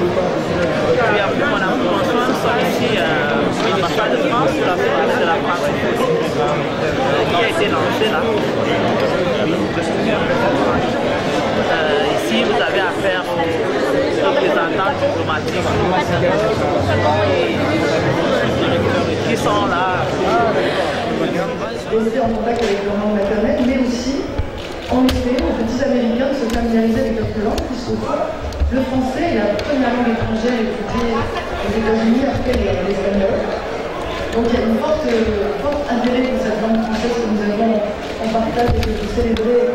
Puis après, mon intervention, nous sommes ici à l'ambassade de France pour la soirée de la francophonie qui a été lancée là. Ici, vous avez affaire aux représentants diplomatiques qui sont là. Rester en contact avec leur langue maternelle, mais aussi, en effet, aux petits Américains de se familiariser avec notre langue, puisqu'au fond, le français est la première langue étrangère étudiée aux États-Unis après l'espagnol. Donc il y a un fort intérêt pour cette langue française que nous avons en partage et que vous célébrez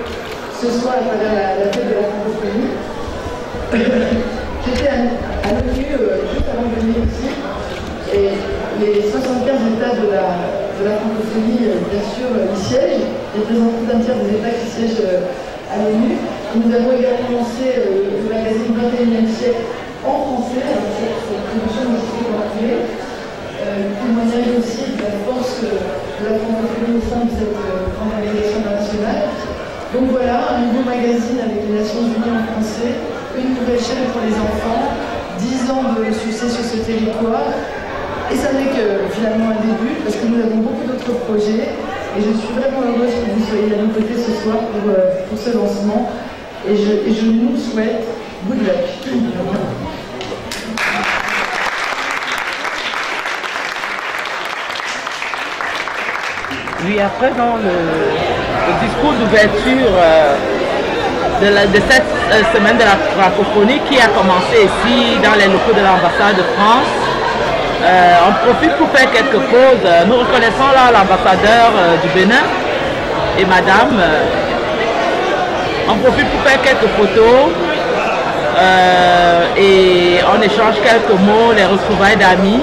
ce soir à travers la fête de la francophonie. J'étais à l'ONU juste avant de venir ici, et les 75 États de la francophonie, bien sûr, y siègent. Il y a plus d'un tiers des États qui siègent à l'ONU. Nous avons également lancé le magazine 21e siècle en français, avec cette production de l'Institut de l'Anglais, témoignage aussi de la force de la francophonie au sein de cette grande organisation internationale. Donc voilà, un nouveau magazine avec les Nations Unies en français, une nouvelle chaîne pour les enfants, 10 ans de succès sur ce territoire. Et ça n'est que finalement un début, parce que nous avons beaucoup d'autres projets. Et je suis vraiment heureuse que vous soyez à nos côtés ce soir pour ce lancement. Et je nous souhaite good luck. Oui, à présent, le discours d'ouverture de cette semaine de la francophonie qui a commencé ici dans les locaux de l'ambassade de France. On profite pour faire quelques pauses. Nous reconnaissons là l'ambassadeur du Bénin et madame. On profite pour faire quelques photos et on échange quelques mots, les retrouvailles d'amis.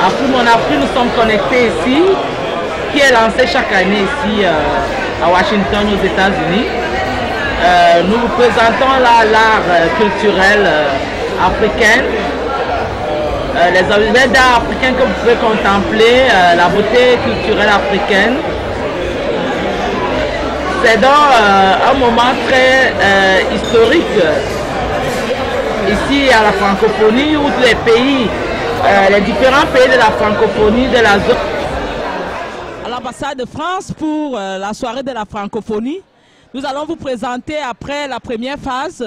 Après mon Afrique, nous sommes connectés ici, qui est lancé chaque année ici à Washington aux États-Unis. Nous vous présentons là l'art culturel africain. Les objets d'art africains que vous pouvez contempler, la beauté culturelle africaine. C'est donc un moment très historique ici à la francophonie où tous les pays, les différents pays de la francophonie de la zone. À l'ambassade de France pour la soirée de la francophonie, nous allons vous présenter après la première phase.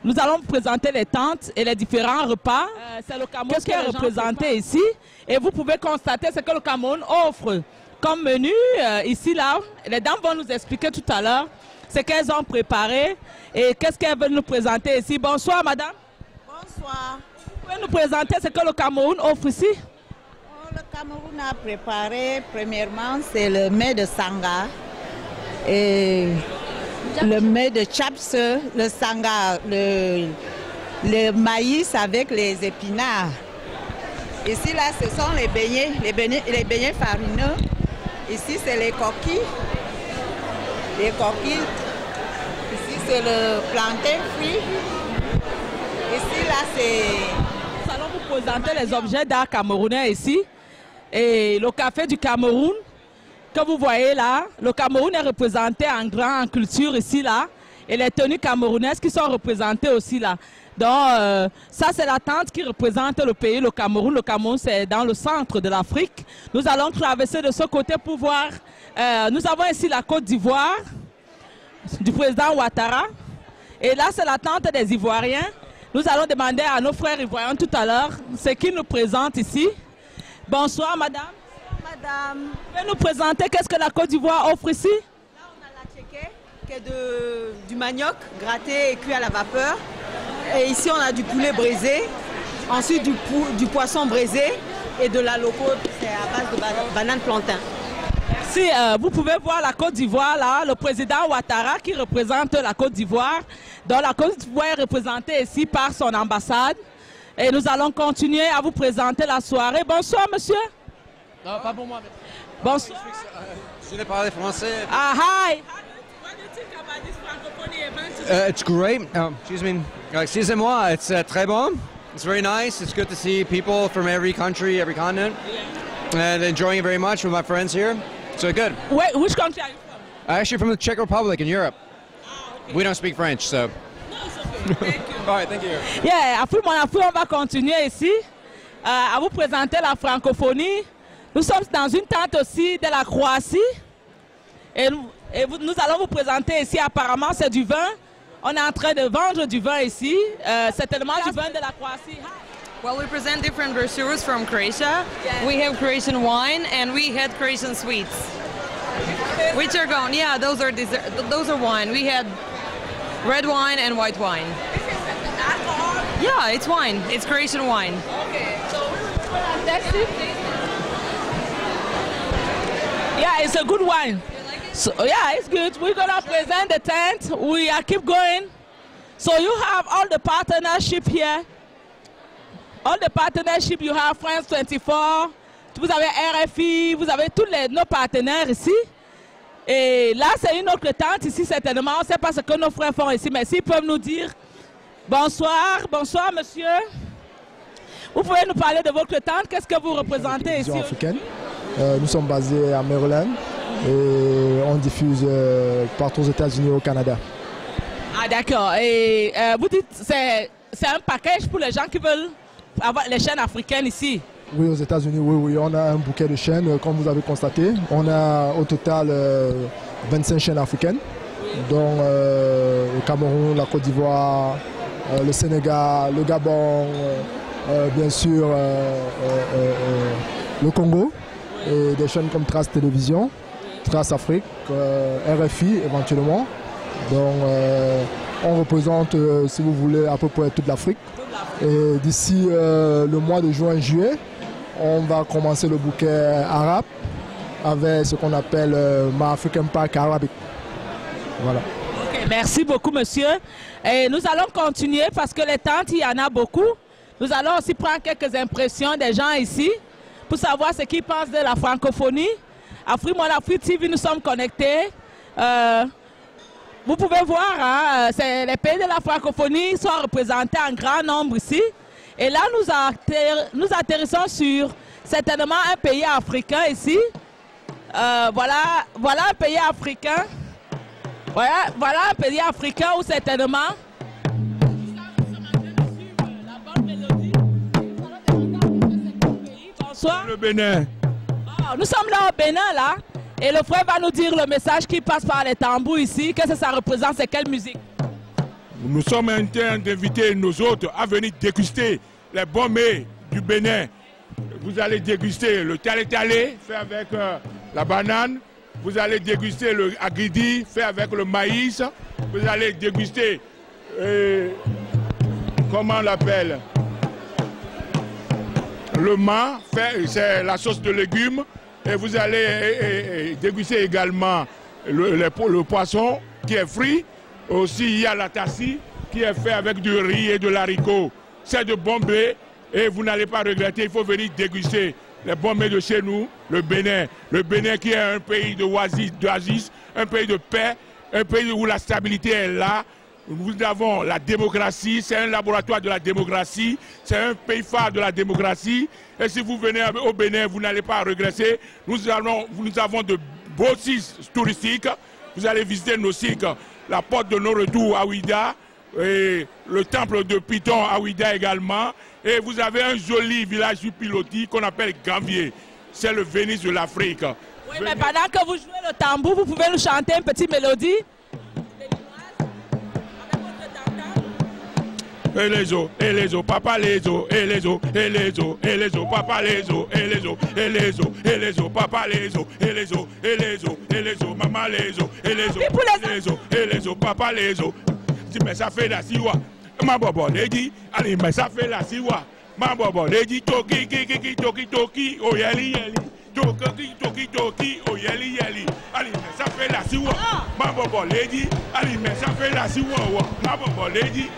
Nous allons vous présenter les tentes et les différents repas. C'est le Cameroun qui est représenté ici. Et vous pouvez constater ce que le Cameroun offre comme menu. Ici, là, les dames vont nous expliquer tout à l'heure ce qu'elles ont préparé et qu'est-ce qu'elles veulent nous présenter ici. Bonsoir, madame. Bonsoir. Vous pouvez nous présenter ce que le Cameroun offre ici? Le Cameroun a préparé, premièrement, c'est le mets de sanga. Et le mets de chaps, le sanga, le maïs avec les épinards. Ici, là, ce sont les beignets farineux. Ici, c'est les coquilles. Les coquilles. Ici, c'est le plantain frit. Ici, là, c'est... Nous allons vous présenter les objets d'art camerounais ici. Et le café du Cameroun, que vous voyez là, le Cameroun est représenté en grand en culture ici, là. Et les tenues camerounaises qui sont représentées aussi là. Donc, ça, c'est la tente qui représente le pays, le Cameroun. Le Cameroun, c'est dans le centre de l'Afrique. Nous allons traverser de ce côté pour voir. Nous avons ici la Côte d'Ivoire du président Ouattara. Et là, c'est la tente des Ivoiriens. Nous allons demander à nos frères ivoiriens tout à l'heure ce qu'ils nous présentent ici. Bonsoir, madame. Bonsoir, madame. Vous pouvez nous présenter qu'est-ce que la Côte d'Ivoire offre ici? Là, on a la tchéké, qui est du manioc gratté et cuit à la vapeur. Et ici, on a du poulet braisé. Ensuite, du poisson braisé et de la loco, c'est à base de banane plantain. Merci. Vous pouvez voir la Côte d'Ivoire, là, le président Ouattara qui représente la Côte d'Ivoire. Donc la Côte d'Ivoire est représentée ici par son ambassade. Et nous allons continuer à vous présenter la soirée. Bonsoir, monsieur. Non, pas pour moi. Mais... Bonsoir. Je ne parle français. Ah, hi. It's great. Excuse me. Excusez-moi. It's très bon. It's very nice. It's good to see people from every country, every continent, and enjoying it very much with my friends here. So good. Wait, which country are you from? Actually, from the Czech Republic in Europe. Ah, okay. We don't speak French, so. No, it's okay. All right, thank you. Yeah, Afrique, mon Afrique, on va continuer ici à vous présenter la francophonie. Nous sommes dans une tente aussi de la Croatie. Et nous allons vous présenter ici, apparemment, c'est du vin. On est en train de vendre du vin ici. C'est tellement du vin de la Croatie. Well, we present different brochures from Croatia. Yes. We have Croatian wine and we had Croatian sweets. Which are gone. Yeah, those are wine. We had red wine and white wine. Alcohol? Yeah, it's wine. It's Croatian wine. Okay, so yeah, it's a good wine. So yeah, it's good. We're gonna present the tent. We keep going. So you have all the partnership here. All the partnership, you have France 24, vous avez RFI, vous avez tous nos partenaires ici. Et là, c'est une autre tente ici, certainement. On ne sait pas ce que nos frères font ici, mais s'ils peuvent nous dire bonsoir, bonsoir monsieur. Vous pouvez nous parler de votre tente, qu'est-ce que vous représentez ici? Africaine. Nous sommes basés à Maryland et on diffuse partout aux États-Unis et au Canada. Ah d'accord. Et vous dites c'est un package pour les gens qui veulent avoir les chaînes africaines ici? Oui, aux États-Unis, oui, on a un bouquet de chaînes, comme vous avez constaté. On a au total 25 chaînes africaines, dont le Cameroun, la Côte d'Ivoire, le Sénégal, le Gabon, bien sûr le Congo, et des chaînes comme Trace Télévision, Trace Afrique, RFI éventuellement. Donc on représente, si vous voulez, à peu près toute l'Afrique. Et d'ici le mois de juin-juillet, on va commencer le bouquet arabe avec ce qu'on appelle My African Pack Arabic. Voilà. Okay, merci beaucoup, monsieur. Et nous allons continuer parce que les tentes, il y en a beaucoup. Nous allons aussi prendre quelques impressions des gens ici pour savoir ce qu'ils pensent de la francophonie. Afrique, mon Afrique TV, nous sommes connectés. Vous pouvez voir, hein, les pays de la francophonie sont représentés en grand nombre ici. Et là, nous atterrissons sur certainement un pays africain ici. Voilà un pays africain. Voilà un pays africain où certainement... la bonne mélodie. Bonsoir. Le Bénin. Oh, nous sommes là au Bénin, là. Et le frère va nous dire le message qui passe par les tambours ici. Qu'est-ce que ça représente? C'est quelle musique? Nous sommes en train d'inviter nos autres à venir déguster les bons mets du Bénin. Vous allez déguster le tale-tale fait avec la banane. Vous allez déguster le agridi fait avec le maïs. Vous allez déguster, comment on l'appelle? Le ma, c'est la sauce de légumes. Et vous allez déguster également le poisson qui est frit. Aussi, il y a la tassie qui est fait avec du riz et de l'haricot. C'est de bons mets et vous n'allez pas regretter. Il faut venir déguster les bons mets de chez nous, le Bénin. Le Bénin qui est un pays d'oasis, un pays de paix, un pays où la stabilité est là. Nous avons la démocratie, c'est un laboratoire de la démocratie, c'est un pays phare de la démocratie. Et si vous venez au Bénin, vous n'allez pas regretter. Nous avons de beaux sites touristiques. Vous allez visiter nos sites, la porte de non-retour à Ouida, et le temple de Python à Ouida également. Et vous avez un joli village du pilotis qu'on appelle Gambier. C'est le Venise de l'Afrique. Oui, mais pendant que vous jouez le tambour, vous pouvez nous chanter une petite mélodie? Et les os, papa les os, et les os, et les os, et les os, papa les os, et les os, et les os, et les os, papa les os, et les os, et les os, et les os, maman les os, et les os, et les os, papa les os. Si mais ça fait la siwa, ma bobo les dit, allez mais ça fait la siwa, ma bobo les dit toki kiki toki toki, oh yeli yeli. Toki toki, oh yeli yeli. Allez, mais ça fait la siwa. Ma bobo lady. Allez, mais ça fait la siwa. Ma bobo lady.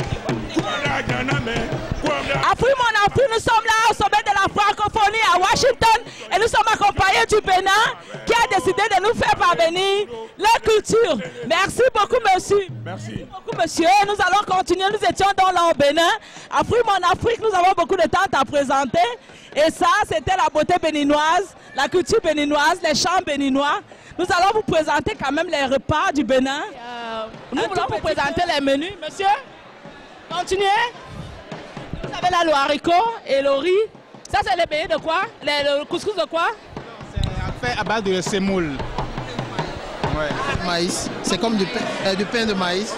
Afrique, mon Afrique, nous sommes là au sommet de la francophonie à Washington et nous sommes accompagnés du Bénin qui a décidé de nous faire parvenir leur culture. Merci beaucoup, monsieur. Merci beaucoup, monsieur. Nous allons continuer. Nous étions donc là au Bénin. Afrique, mon Afrique, nous avons beaucoup de temps à présenter. Et ça, c'était la beauté béninoise, la culture béninoise, les chants béninois. Nous allons vous présenter quand même les repas du Bénin. Nous voulons vous présenter les menus, monsieur. Continuez. Vous avez là le haricot et le riz. Ça, c'est les beignets de quoi? Le couscous de quoi? C'est fait à base de semoule. Ouais. Maïs. C'est comme du pain de maïs.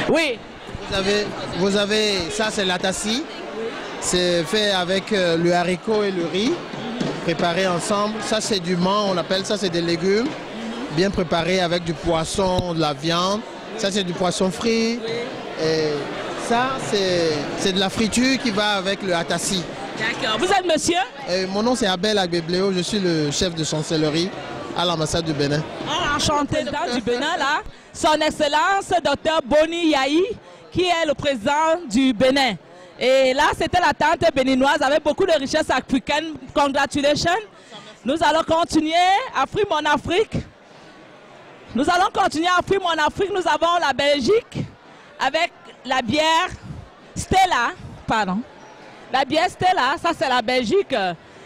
Oui. Vous avez ça, c'est la tassi. C'est fait avec le haricot et le riz, préparés ensemble. Ça, c'est du menthe, on appelle ça, c'est des légumes, bien préparés avec du poisson, de la viande. Ça, c'est du poisson frit. Et ça, c'est de la friture qui va avec le atassi. D'accord. Vous êtes monsieur? Mon nom, c'est Abel Agbebléo. Je suis le chef de chancellerie à l'ambassade du Bénin. Enchanté du Bénin, là. Son Excellence, Dr Boni Yahi, qui est le président du Bénin. Et là, c'était la tante béninoise avec beaucoup de richesses africaines. Congratulations. Nous allons continuer à Free Mon Afrique. Nous allons continuer à Free Mon Afrique. Nous avons la Belgique avec la bière Stella. Pardon. La bière Stella, ça c'est la Belgique.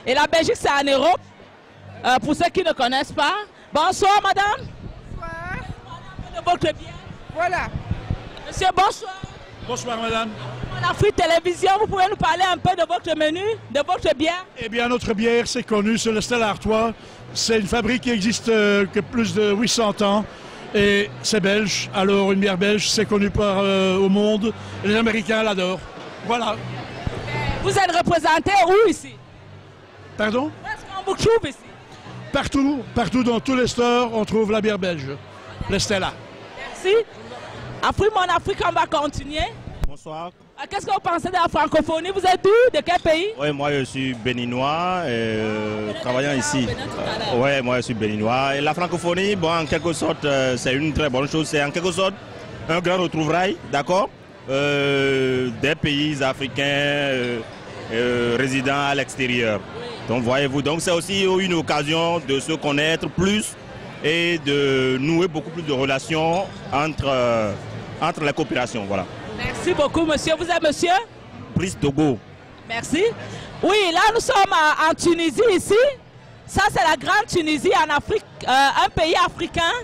Et la Belgique, c'est en Europe. Pour ceux qui ne connaissent pas. Bonsoir, madame. Bonsoir. De votre bière. Voilà. Monsieur, bonsoir. Bonsoir, madame. En Afrique Télévision, vous pouvez nous parler un peu de votre menu, de votre bière? Eh bien, notre bière, c'est connu, c'est le Stella Artois. C'est une fabrique qui existe que plus de 800 ans. Et c'est belge. Alors, une bière belge, c'est connu au monde. Et les Américains l'adorent. Voilà. Vous êtes représenté où ici? Pardon? Où est-ce qu'on vous trouve ici? Partout dans tous les stores, on trouve la bière belge, le Stella. Merci. Après Mon Afrique, on va continuer. Bonsoir. Qu'est-ce que vous pensez de la francophonie? Vous êtes d'où? De quel pays? Oui, moi je suis béninois, travaillant ici. Oui, moi je suis béninois. Et la francophonie, bon, en quelque sorte, c'est une très bonne chose. C'est en quelque sorte un grand retrouvaille, d'accord, des pays africains résidant à l'extérieur. Donc voyez-vous, donc c'est aussi une occasion de se connaître plus et de nouer beaucoup plus de relations entre les coopérations. Voilà. Merci beaucoup, monsieur. Vous êtes monsieur? Brice Togo. Merci. Oui, là, nous sommes en Tunisie, ici. Ça, c'est la grande Tunisie en Afrique, un pays africain.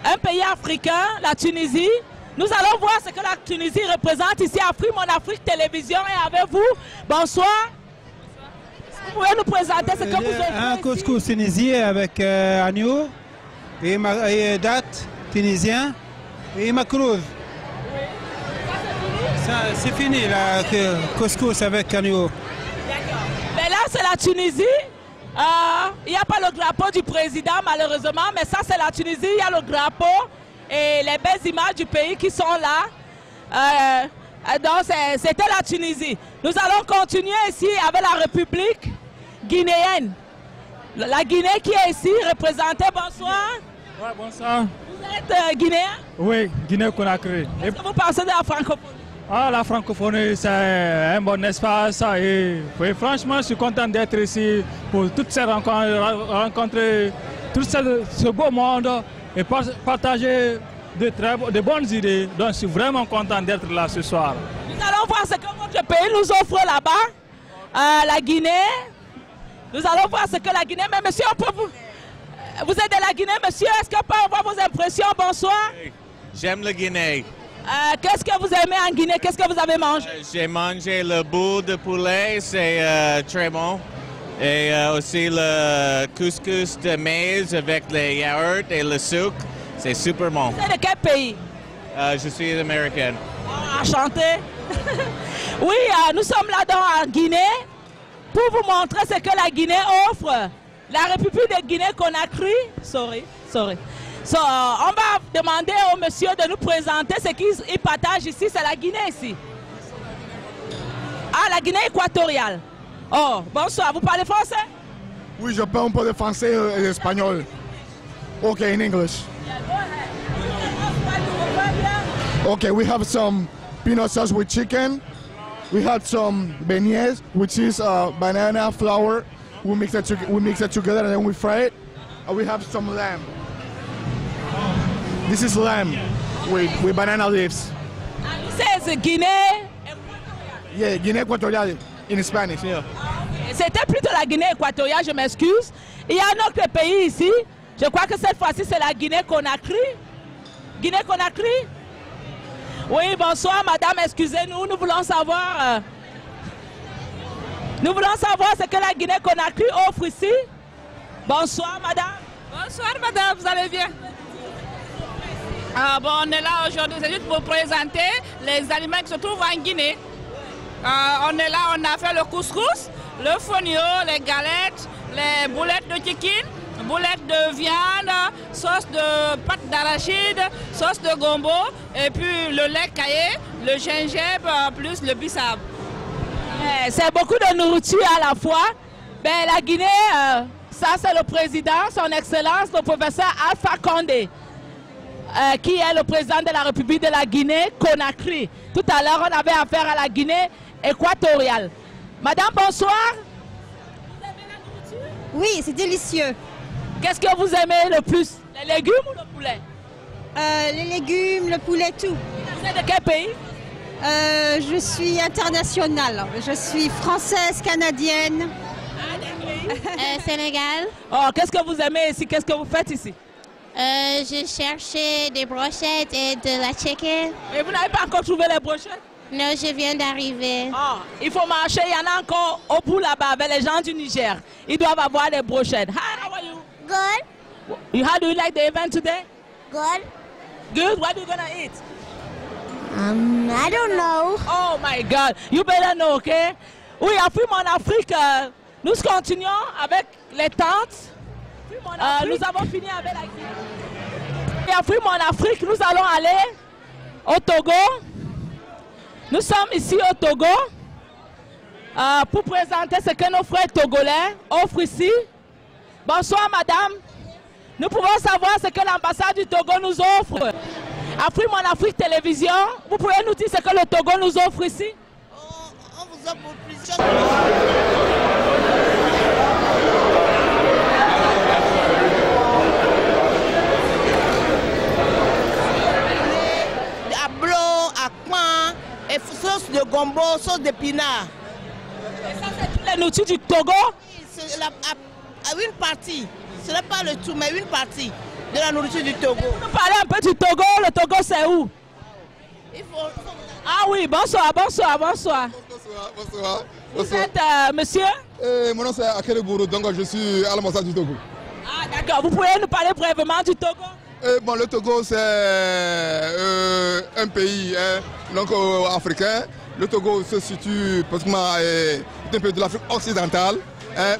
Un pays africain, la Tunisie. Nous allons voir ce que la Tunisie représente ici à Free Mon Afrique Télévision. Et avec vous, bonsoir. Vous pouvez nous présenter ce que vous offrez? Un couscous tunisien avec agneau et date tunisien et macrouz. C'est fini le couscous avec agneau. Mais là, c'est la Tunisie. Il n'y a pas le drapeau du président, malheureusement, mais ça, c'est la Tunisie. Il y a le drapeau et les belles images du pays qui sont là. Donc, c'était la Tunisie. Nous allons continuer ici avec la République guinéenne. La Guinée qui est ici, représentée. Bonsoir. Ouais, bonsoir. Vous êtes guinéen? Oui, Guinée-Conakry. Qu'est-ce que vous pensez de la francophonie? La francophonie, c'est un bon espace. Et, oui, franchement, je suis content d'être ici pour toutes ces rencontres, rencontrer tout ce beau monde et partager de bonnes idées. Donc, je suis vraiment content d'être là ce soir. Nous allons voir ce que votre pays nous offre là-bas. La Guinée. Nous allons voir ce que la Guinée... Mais monsieur, on peut vous... Vous êtes de la Guinée, monsieur. Est-ce qu'on peut avoir vos impressions? Bonsoir. J'aime la Guinée. Qu'est-ce que vous aimez en Guinée? Qu'est-ce que vous avez mangé? J'ai mangé le bout de poulet, c'est très bon. Et aussi le couscous de maïs avec les yaourts et le sucre. C'est super bon. Vous êtes de quel pays? Je suis américaine. Enchanté. Oui, nous sommes là en Guinée pour vous montrer ce que la Guinée offre. La République de Guinée-Conakry. Sorry. So, on va demander au monsieur de nous présenter ce qu'il partage ici. C'est la Guinée ici. La Guinée équatoriale. Oh, bonsoir. Vous parlez français? Oui, je parle un peu de français et d'espagnol. Ok, in English. Okay, we have some peanut sauce with chicken. We had some beignets, which is banana flour. We mix it together and then we fry it. And we have some lamb. This is lamb with banana leaves. This is Guinée. Yeah, Guinée équatoriale in Spanish. Yeah. C'était plutôt la Guinée équatoriale, je m'excuse. Il y a un autre pays ici. Je crois que cette fois-ci c'est la Guinée-Conakry. Guinée-Conakry. Oui, bonsoir madame, excusez-nous, nous voulons savoir ce que la Guinée-Conakry offre ici. Bonsoir madame. Bonsoir madame, vous allez bien? Bon, on est là aujourd'hui, c'est juste pour présenter les aliments qui se trouvent en Guinée. On est là, on a fait le couscous, le fonio, les galettes, les boulettes de chicken, boulettes de viande, sauce de pâte d'arachide, sauce de gombo, et puis le lait caillé, le gingembre, plus le bissap. C'est beaucoup de nourriture à la fois. Ben, la Guinée, ça c'est le président, son excellence, le professeur Alpha Condé, qui est le président de la République de la Guinée-Conakry. Tout à l'heure, on avait affaire à la Guinée équatoriale. Madame, bonsoir. Vous aimez la nourriture? Oui, c'est délicieux. Qu'est-ce que vous aimez le plus? Les légumes ou le poulet? Les légumes, le poulet, tout. Vous êtes de quel pays? Je suis internationale. Je suis française, canadienne. Sénégal. Oh, qu'est-ce que vous aimez ici? Qu'est-ce que vous faites ici? Je cherchais des brochettes et de la chicken. Et vous n'avez pas encore trouvé les brochettes? Non, je viens d'arriver. Oh, il faut marcher, il y en a encore au bout là-bas avec les gens du Niger. Ils doivent avoir des brochettes. Hi, how are you? Good. How do you like the event today? Good. Good? What are you gonna eat? I don't know. Oh my God, you better know, okay? Oui, Afrique en Afrique, nous continuons avec les tentes. Nous avons fini avec la Guinée. Et Afrique en Afrique, nous allons aller au Togo. Nous sommes ici au Togo pour présenter ce que nos frères togolais offrent ici. Bonsoir madame. Nous pouvons savoir ce que l'ambassade du Togo nous offre. Afrique en Afrique Télévision, vous pouvez nous dire ce que le Togo nous offre ici? On vous offre plusieurs... Et sauce de gombo, sauce d'épinards. Et ça, c'est toutes les nourritures du Togo? Oui, c'est une partie. Ce n'est pas le tout, mais une partie de la nourriture du Togo. Vous nous parlez un peu du Togo. Le Togo, c'est où? Ah oui, bonsoir, bonsoir, bonsoir. Bonsoir. Vous êtes monsieur? Mon nom c'est Akere Bourou, donc je suis à l'ambassade du Togo. Ah d'accord, vous pouvez nous parler brièvement du Togo? Bon, le Togo c'est un pays donc, africain. Le Togo se situe pratiquement un pays de l'Afrique occidentale,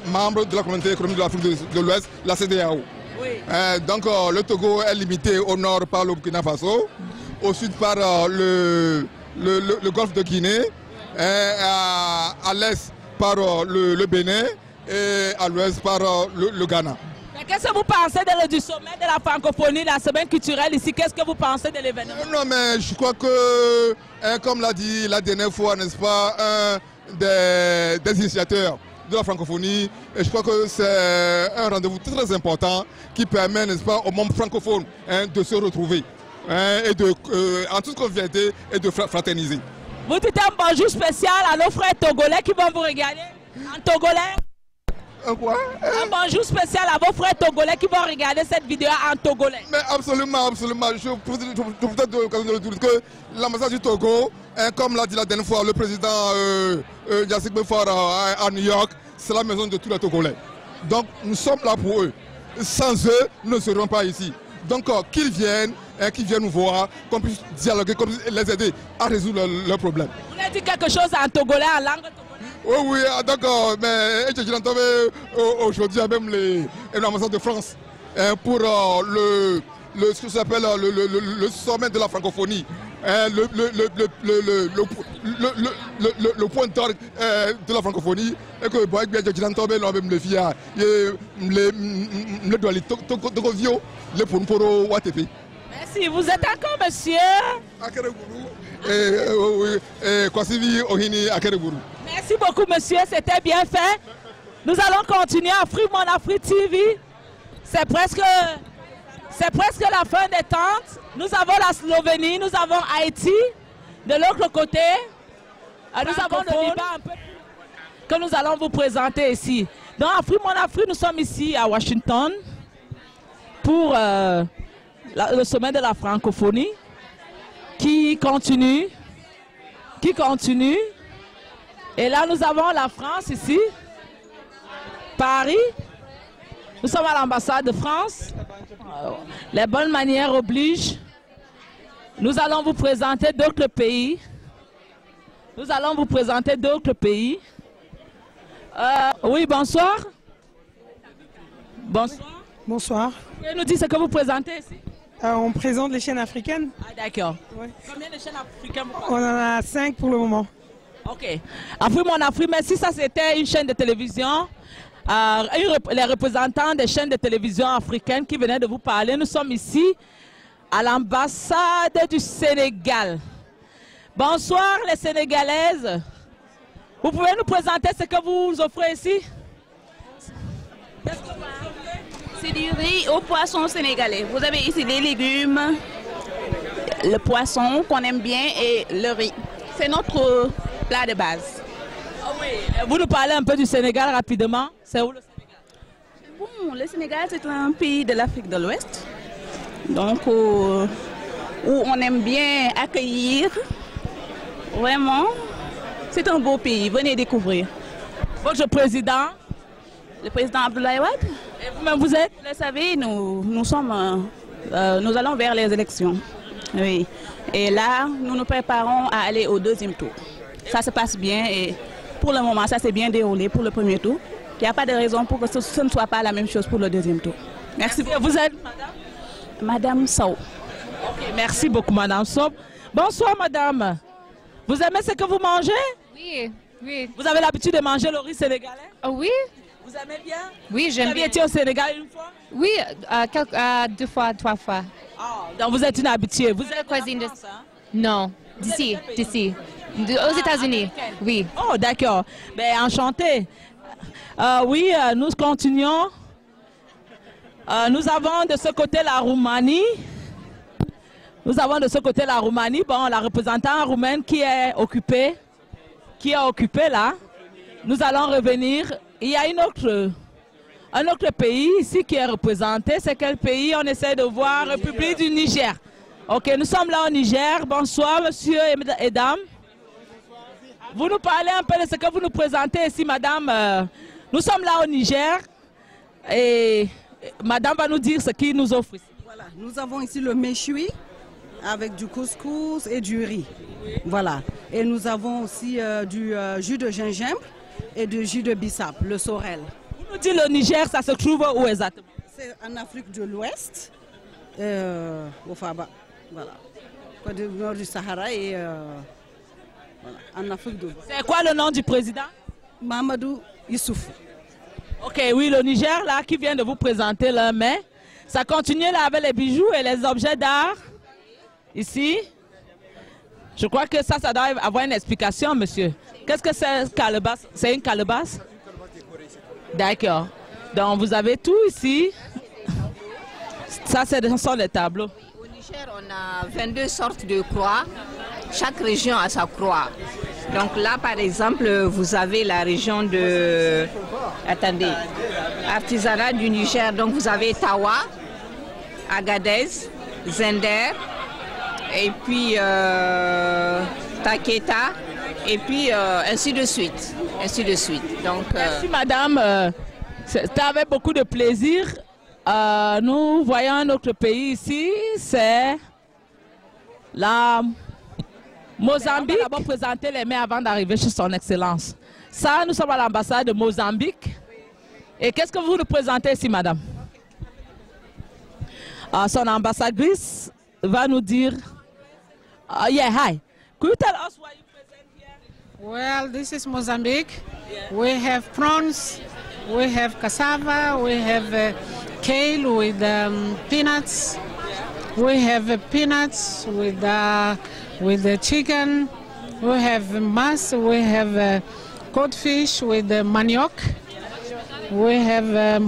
membre de la communauté économique de l'Afrique de l'Ouest, la CEDEAO. Oui. Donc le Togo est limité au nord par le Burkina Faso, au sud par le golfe de Guinée, à l'est par le Bénin et à l'ouest par le Ghana. Qu'est-ce que vous pensez du sommet de la francophonie, la semaine culturelle ici? Qu'est-ce que vous pensez de l'événement? Non, mais je crois que, comme l'a dit la dernière fois, n'est-ce pas, un des initiateurs de la francophonie, et je crois que c'est un rendez-vous très important qui permet, n'est-ce pas, aux membres francophones de se retrouver et de, en toute convivialité et de fraterniser. Vous dites un bonjour spécial à nos frères togolais qui vont vous regarder en togolais? Quoi? Un bonjour spécial à vos frères togolais qui vont regarder cette vidéo en togolais. Mais absolument, absolument. Je profite de l'occasion de dire que l'ambassade du Togo, comme l'a dit la dernière fois le président Yassik Befar à New York, c'est la maison de tous les Togolais. Donc nous sommes là pour eux. Sans eux, nous ne serions pas ici. Donc qu'ils viennent nous voir, qu'on puisse dialoguer, qu'on puisse les aider à résoudre leurs problèmes. Vous voulez dire quelque chose en togolais, en langue togolaise? Oui, d'accord, mais j'ai entendu aujourd'hui même l'ambassade de France pour ce que s'appelle le sommet de la francophonie, le point d'orgue de la francophonie, et que j'ai entendu même les filles, les douaniers Togovio, les Ponporo, Watepe. Merci, vous êtes encore monsieur? Merci beaucoup monsieur, c'était bien fait. Nous allons continuer à Afrique Mon Afrique TV. C'est presque la fin des tentes. Nous avons la Slovénie, nous avons Haïti. De l'autre côté, nous avons le Liban un peu que nous allons vous présenter ici. Dans Afrique Mon Afrique, nous sommes ici à Washington pour le sommet de la francophonie. qui continue. Et là, nous avons la France ici, Paris. Nous sommes à l'ambassade de France. Les bonnes manières obligent. Nous allons vous présenter d'autres pays. Oui, bonsoir. Bonsoir. Bonsoir. Vous pouvez nous dire ce que vous présentez ici? On présente les chaînes africaines. Ah, d'accord. Ouais. Combien de chaînes africaines vous On en a 5 pour le moment. Ok. Afrique, mon Afrique, mais si ça c'était une chaîne de télévision, les représentants des chaînes de télévision africaines qui venaient de vous parler, nous sommes ici à l'ambassade du Sénégal. Bonsoir les Sénégalaises. Vous pouvez nous présenter ce que vous offrez ici? C'est du riz au poisson sénégalais. Vous avez ici les légumes, le poisson qu'on aime bien et le riz. C'est notre plat de base. Oh oui. Vous nous parlez un peu du Sénégal rapidement. C'est où le Sénégal? Bon, le Sénégal, c'est un pays de l'Afrique de l'Ouest. Donc, où on aime bien accueillir. Vraiment, c'est un beau pays. Venez découvrir. Votre président? Le président Abdoulaye Wade. Et vous-même, vous êtes? Vous le savez, nous allons vers les élections. Oui. Et là, nous nous préparons à aller au deuxième tour. Ça se passe bien et pour le moment, ça s'est bien déroulé pour le premier tour. Il n'y a pas de raison pour que ce ne soit pas la même chose pour le deuxième tour. Merci beaucoup. Vous êtes madame? Madame Sow. Ok, merci beaucoup, madame Sow. Bonsoir, madame. Vous aimez ce que vous mangez? Oui, oui. Vous avez l'habitude de manger le riz sénégalais? Oh, oui. Vous aimez bien? Oui, j'aime bien. Vous avez été au Sénégal une fois? Oui, 2 fois, 3 fois. Oh, donc vous êtes une habituée. Vous êtes cuisine de... Non, d'ici. Aux États-Unis, oui. Oh, d'accord. Ben, enchanté. Oui, nous continuons. Nous avons de ce côté la Roumanie. Bon, la représentante roumaine qui est occupée là. Nous allons revenir. Il y a un autre pays ici qui est représenté. C'est quel pays? On essaie de voir. République du Niger. Ok, nous sommes là au Niger. Bonsoir, monsieur et dames. Vous nous parlez un peu de ce que vous nous présentez ici, madame. Nous sommes là au Niger et madame va nous dire ce qu'il nous offre ici. Voilà, nous avons ici le méchoui avec du couscous et du riz. Voilà. Et nous avons aussi du jus de gingembre et du jus de bissap, le sorel. Vous nous dites le Niger, ça se trouve où exactement? C'est en Afrique de l'Ouest, au Faba. Voilà. Côté du nord du Sahara et voilà, en Afrique de l'Ouest. C'est quoi le nom du président? Mamadou Issouf. Ok, oui, le Niger là qui vient de vous présenter là, mais ça continue là avec les bijoux et les objets d'art. Ici, je crois que ça doit avoir une explication, monsieur. Qu'est-ce que c'est calebasse? C'est une calebasse? D'accord. Donc vous avez tout ici. Ça, ce sont les tableaux. Au Niger, on a 22 sortes de croix. Chaque région a sa croix. Donc là, par exemple, vous avez la région de... Attendez. Artisanat du Niger. Donc vous avez Tawa, Agadez, Zender, et puis Taketa, et puis ainsi de suite. Ainsi de suite. Donc, merci madame. C'était avec beaucoup de plaisir. Nous voyons un autre pays ici, c'est la Mozambique. On va d'abord présenter les mains avant d'arriver chez son excellence. Ça, nous sommes à l'ambassade de Mozambique. Et qu'est-ce que vous nous présentez ici, madame? Son ambassadrice va nous dire... yeah, hi. Could you tell us why you present here? Well, this is Mozambique. We have prawns, we have cassava, we have kale with peanuts. We have peanuts with the chicken. We have mas. We have codfish with manioc. We have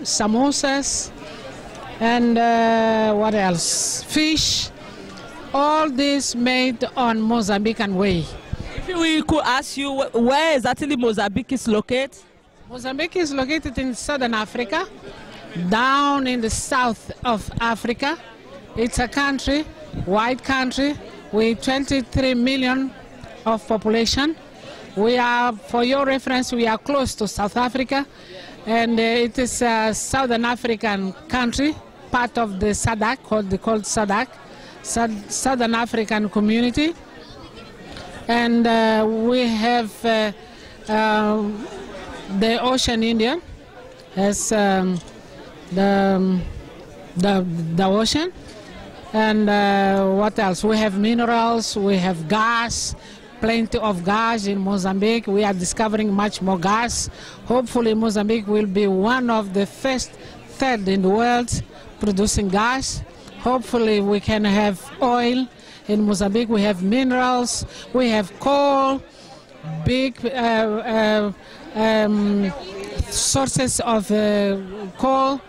samosas. And what else? Fish. All this made on Mozambican way. If we could ask you where exactly Mozambique is located? Mozambique is located in southern Africa, down in the south of Africa. It's a country, white country, with 23 million of population. We are, for your reference, we are close to South Africa, and it is a Southern African country, part of the SADC, called SADC, Southern African Community. And we have the Ocean Indian as the ocean. And what else? We have minerals, we have gas, plenty of gas in Mozambique. We are discovering much more gas. Hopefully Mozambique will be one of the first third in the world producing gas. Hopefully we can have oil in Mozambique. We have minerals, we have coal, big sources of coal.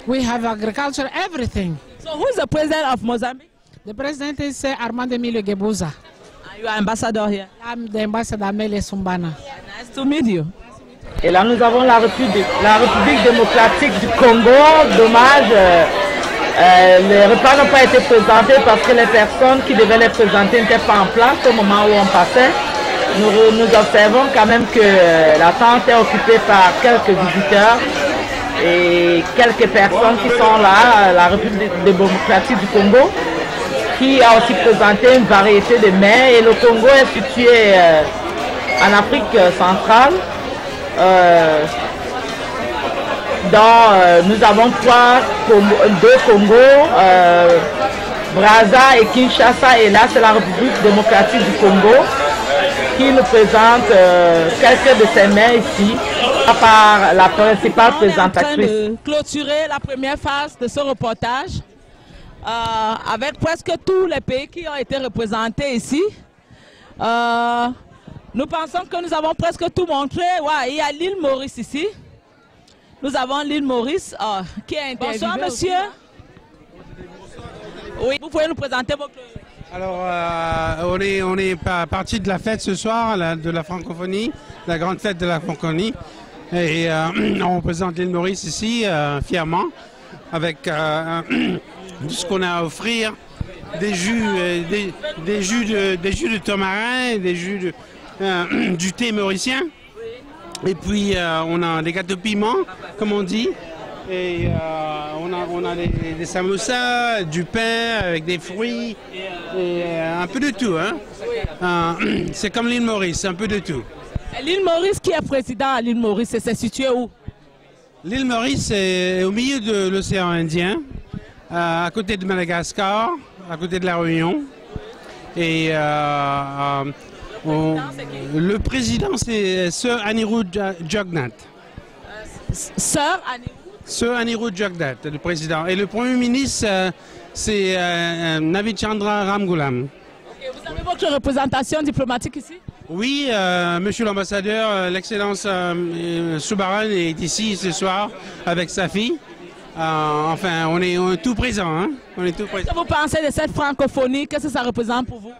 We have agriculture, everything. So who is the president of Mozambique? The president is Armando Emilio Guebuza. You are ambassador here. I'm the ambassador Amelia Sumbana. Nice to meet you. Et là, nous avons la République démocratique du Congo. Dommage, les repas n'ont pas été présentés parce que les personnes qui devaient les présenter n'étaient pas en place au moment où on passait. Nous observons quand même que la tente est occupée par quelques visiteurs et quelques personnes qui sont là, la République démocratique du Congo, qui a aussi présenté une variété de mets. Et le Congo est situé en Afrique centrale. Nous avons deux Congos, Brazza et Kinshasa, et là c'est la République démocratique du Congo qui nous présente quelques de ses mets ici par la principale présentatrice. On est en train de clôturer la première phase de ce reportage avec presque tous les pays qui ont été représentés ici. Nous pensons que nous avons presque tout montré. Ouais, il y a l'île Maurice ici. Nous avons l'île Maurice qui est interviewée. Bonsoir monsieur. Oui, vous pouvez nous présenter votre... Alors, on est parti de la fête ce soir, de la francophonie, la grande fête de la francophonie. Et on présente l'île Maurice ici, fièrement, avec tout ce qu'on a à offrir, des jus de tamarin, des jus du thé mauricien. Et puis, on a des gâteaux piment, comme on dit. Et on a des samoussas, du pain avec des fruits, et un peu de tout. Hein. C'est comme l'île Maurice, un peu de tout. L'île Maurice, qui est président à l'île Maurice, c'est situé où? L'île Maurice est au milieu de l'océan Indien, à côté de Madagascar, à côté de la Réunion. Et le président, c'est Sir Anirudh Jugnauth. Sir Anirudh? Sir Anirudh Jugnauth, le président. Et le premier ministre, c'est Navid Chandra Ramgoolam. Okay, vous avez votre représentation diplomatique ici? Oui, monsieur l'ambassadeur, l'excellence Soubaran est ici ce soir avec sa fille. Enfin, on est tout présent. Hein? Qu'est-ce que vous pensez de cette francophonie? Qu'est-ce que ça représente pour vous?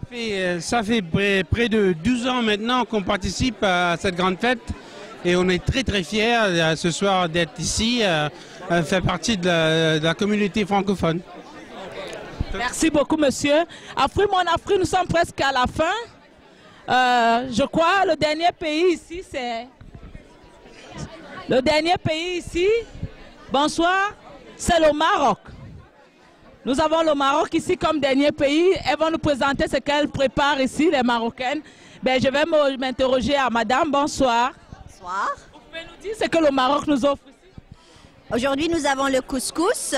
Ça fait près de 12 ans maintenant qu'on participe à cette grande fête. Et on est très très fiers ce soir d'être ici, faire partie de la communauté francophone. Merci beaucoup monsieur. Afrique, mon Afrique, nous sommes presque à la fin. Je crois le dernier pays ici, c'est... Le dernier pays ici, bonsoir, c'est le Maroc. Nous avons le Maroc ici comme dernier pays. Elles vont nous présenter ce qu'elles préparent ici, les Marocaines. Ben, je vais m'interroger à madame. Bonsoir. Bonsoir. Vous pouvez nous dire ce que le Maroc nous offre ici? Aujourd'hui, nous avons le couscous.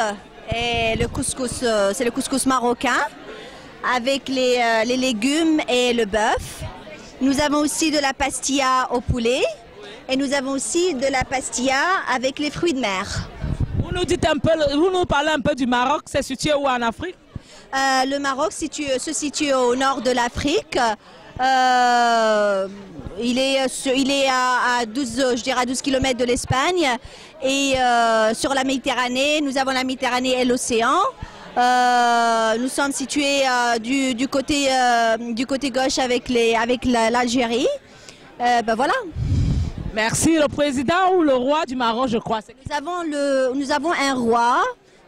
Et le couscous, c'est le couscous marocain avec les légumes et le bœuf. Nous avons aussi de la pastilla au poulet et nous avons aussi de la pastilla avec les fruits de mer. Vous nous parlez un peu du Maroc, c'est situé où en Afrique? Le Maroc se situe au nord de l'Afrique. Il est à 12 km de l'Espagne et sur la Méditerranée, nous avons la Méditerranée et l'océan. Nous sommes situés du côté gauche avec l'Algérie. Ben voilà. Merci. Le président ou le roi du Maroc, je crois. Nous avons un roi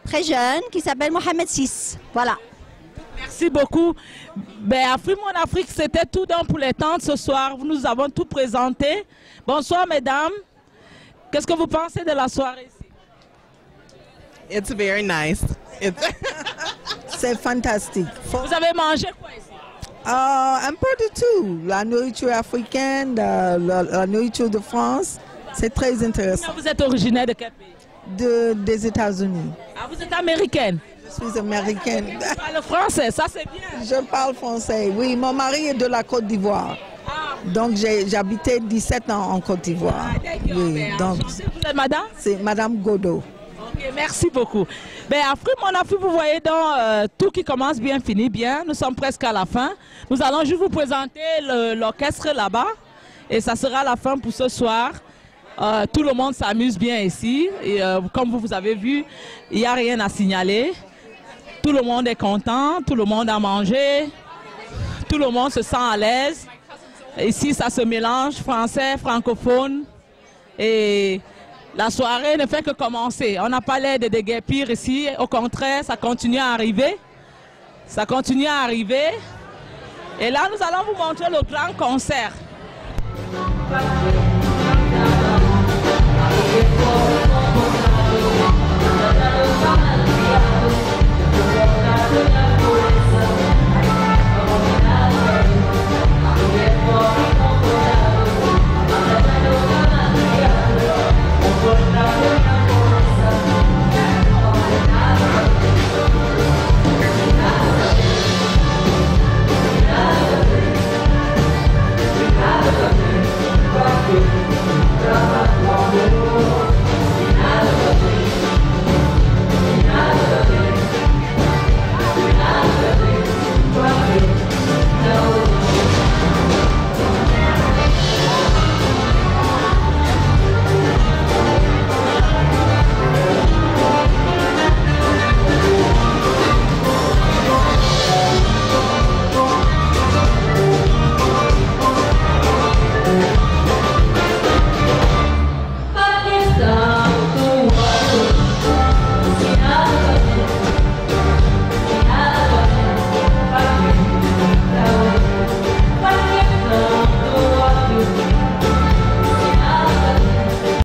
très jeune qui s'appelle Mohamed VI. Voilà. Merci. Merci beaucoup. Ben, Afrique Mon Afrique, c'était tout donc pour les tentes ce soir. Nous avons tout présenté. Bonsoir, mesdames. Qu'est-ce que vous pensez de la soirée ici? It's very nice. C'est fantastique. Vous avez mangé quoi ici? Un peu de tout. La nourriture africaine, la nourriture de France. C'est très intéressant. Vous êtes originaire de quel pays? Des États-Unis. Ah, vous êtes américaine? Je suis américaine. Vous parlez français, ça c'est bien. Je parle français, oui. Mon mari est de la Côte d'Ivoire. Donc j'habitais 17 ans en Côte d'Ivoire. Oui, donc, vous êtes madame? C'est Madame Godot. Ok, merci beaucoup. Ben, Afrique Mon Afrique, vous voyez donc tout qui commence bien finit bien. Nous sommes presque à la fin. Nous allons juste vous présenter l'orchestre là-bas. Et ça sera la fin pour ce soir. Tout le monde s'amuse bien ici. Et, comme vous avez vu, il n'y a rien à signaler. Tout le monde est content, tout le monde a mangé, tout le monde se sent à l'aise. Ici, ça se mélange, français, francophone. Et la soirée ne fait que commencer. On n'a pas l'air de déguerpir ici. Au contraire, ça continue à arriver. Ça continue à arriver. Et là, nous allons vous montrer le grand concert. Yeah.